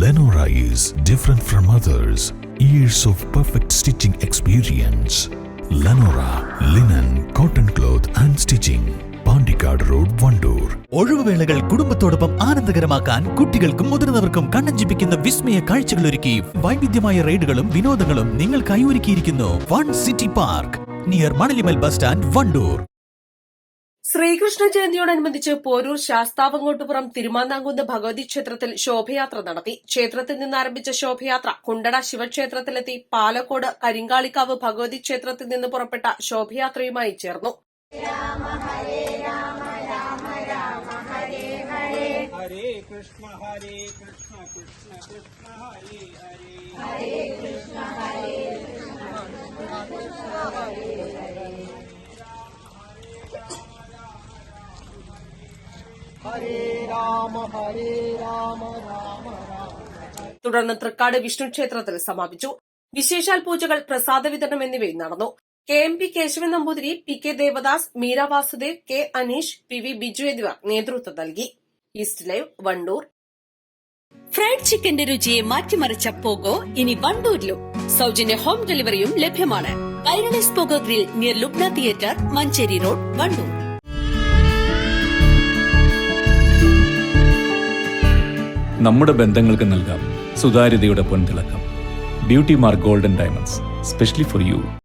Lenora is different from others. Years of perfect stitching experience. Lenora linen, cotton cloth and stitching. Pandikkad road, Wandoor. ഒഴിവുവേളകൾ കുടുംബത്തോടൊപ്പം ആനന്ദകരമാക്കാൻ കുട്ടികൾക്കും മുതിർന്നവർക്കും കണ്ണഞ്ചിപ്പിക്കുന്ന വിസ്മയ കാഴ്ചകൾ ഒരുക്കി വൈവിധ്യമായ റൈഡുകളും വിനോദങ്ങളും നിങ്ങൾക്കായി ഒരുക്കിയിരിക്കുന്നു one city park near Manalimal bus stand, Wandoor. Sreekrishna ജയന്തിയോടനുബന്ധിച്ച് പോരൂർ ശാസ്താവങ്ങോട്ടുപുറം തിരുമാന്താംകുന്ന് ഭഗവതി ക്ഷേത്രത്തിൽ ശോഭയാത്ര നടത്തി. ക്ഷേത്രത്തിൽ നിന്ന് ആരംഭിച്ച ശോഭയാത്ര കുണ്ടട ശിവക്ഷേത്രത്തിലെത്തി പാലക്കോട് കരിങ്കാളിക്കാവ് ഭഗവതി ക്ഷേത്രത്തിൽ നിന്ന് പുറപ്പെട്ട ശോഭയാത്രയുമായി ചേർന്നു. രാമ ഹരേ രാമ രാമ രാമ ഹരേ ഹരേ ഹരേ കൃഷ്ണ കൃഷ്ണ കൃഷ്ണ ഹരേ ഹരേ ഹരേ കൃഷ്ണ കൃഷ്ണ കൃഷ്ണ ഹരേ ഹരേ ഹരേ രാമ രാമ രാമ. തുടർന്ന് തൃക്കാട് വിഷ്ണു ക്ഷേത്രത്തിൽ സമാപിച്ചു. വിശേഷാൽ പൂജകൾ, പ്രസാദ വിതരണം എന്നിവയും നടന്നു. KMP Keshavan Namboothiri, PK Devdas, Meera Vasudev, K Aneesh, PV Biju എന്നിവർ നേതൃത്വം നൽകി. East live, Wandoor. ഫ്രൈഡ് ചിക്കന്റെ രുചിയെ മാറ്റിമറിച്ച പോഗോ ഇനി വണ്ടൂരിലും. സൗജന്യ ഹോം ഡെലിവറിയും ലഭ്യമാണ്. Kairali's Pogo grill near Lubna theatre, Manjeri road, Wandoor. നമ്മുടെ ബന്ധങ്ങൾക്ക് നൽകാം സുതാര്യതയുടെ പൊൻതിളക്കം. Beauty mark golden diamonds, specially for U.